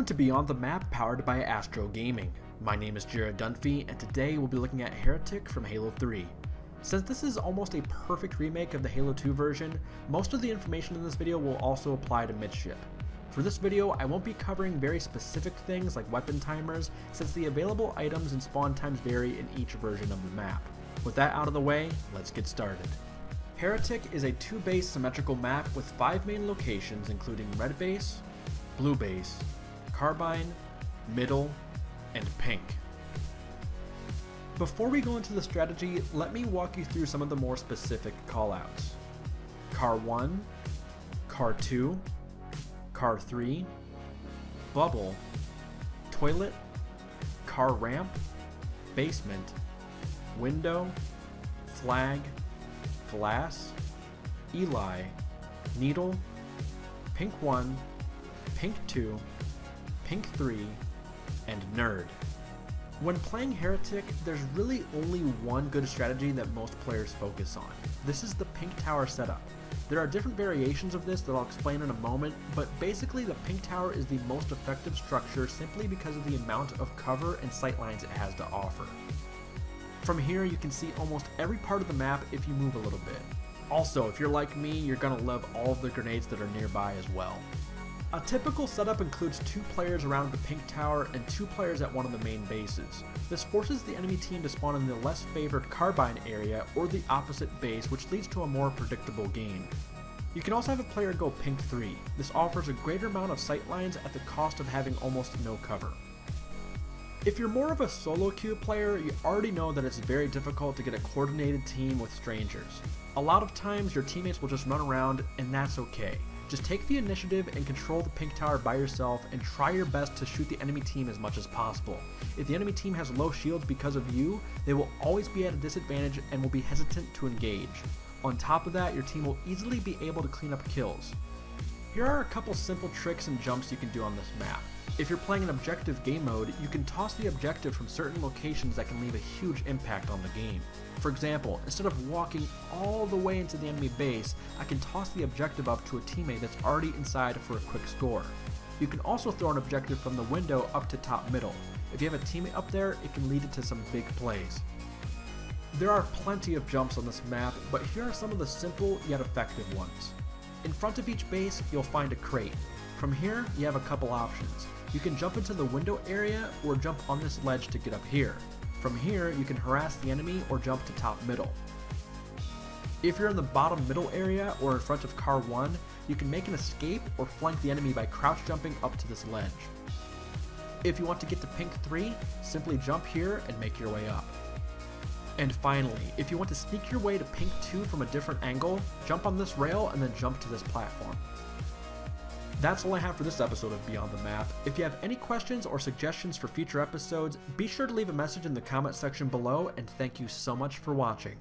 Welcome to Beyond the Map, powered by Astro Gaming. My name is Jared Dunphy, and today we'll be looking at Heretic from Halo 3. Since this is almost a perfect remake of the Halo 2 version, most of the information in this video will also apply to midship. For this video, I won't be covering very specific things like weapon timers, since the available items and spawn times vary in each version of the map. With that out of the way, let's get started. Heretic is a 2-base symmetrical map with 5 main locations, including red base, blue base, carbine, middle, and pink. Before we go into the strategy, let me walk you through some of the more specific callouts. Car 1, Car 2, Car 3, Bubble, Toilet, Car Ramp, Basement, Window, Flag, Glass, Eli, Needle, Pink 1, Pink 2, Pink 3, and Nerd. When playing Heretic, there's really only one good strategy that most players focus on. This is the Pink Tower setup. There are different variations of this that I'll explain in a moment, but basically the Pink Tower is the most effective structure simply because of the amount of cover and sightlines it has to offer. From here you can see almost every part of the map if you move a little bit. Also, if you're like me, you're gonna love all of the grenades that are nearby as well. A typical setup includes 2 players around the Pink Tower and 2 players at one of the main bases. This forces the enemy team to spawn in the less favored carbine area or the opposite base, which leads to a more predictable game. You can also have a player go Pink 3. This offers a greater amount of sightlines at the cost of having almost no cover. If you're more of a solo queue player, you already know that it's very difficult to get a coordinated team with strangers. A lot of times your teammates will just run around, and that's okay. Just take the initiative and control the Pink Tower by yourself and try your best to shoot the enemy team as much as possible. If the enemy team has low shields because of you, they will always be at a disadvantage and will be hesitant to engage. On top of that, your team will easily be able to clean up kills. Here are a couple simple tricks and jumps you can do on this map. If you're playing an objective game mode, you can toss the objective from certain locations that can leave a huge impact on the game. For example, instead of walking all the way into the enemy base, I can toss the objective up to a teammate that's already inside for a quick score. You can also throw an objective from the window up to top middle. If you have a teammate up there, it can lead it to some big plays. There are plenty of jumps on this map, but here are some of the simple yet effective ones. In front of each base, you'll find a crate. From here, you have a couple options. You can jump into the window area or jump on this ledge to get up here. From here, you can harass the enemy or jump to top middle. If you're in the bottom middle area or in front of car 1, you can make an escape or flank the enemy by crouch jumping up to this ledge. If you want to get to Pink 3, simply jump here and make your way up. And finally, if you want to sneak your way to Pink 2 from a different angle, jump on this rail and then jump to this platform. That's all I have for this episode of Beyond the Map. If you have any questions or suggestions for future episodes, be sure to leave a message in the comment section below, and thank you so much for watching.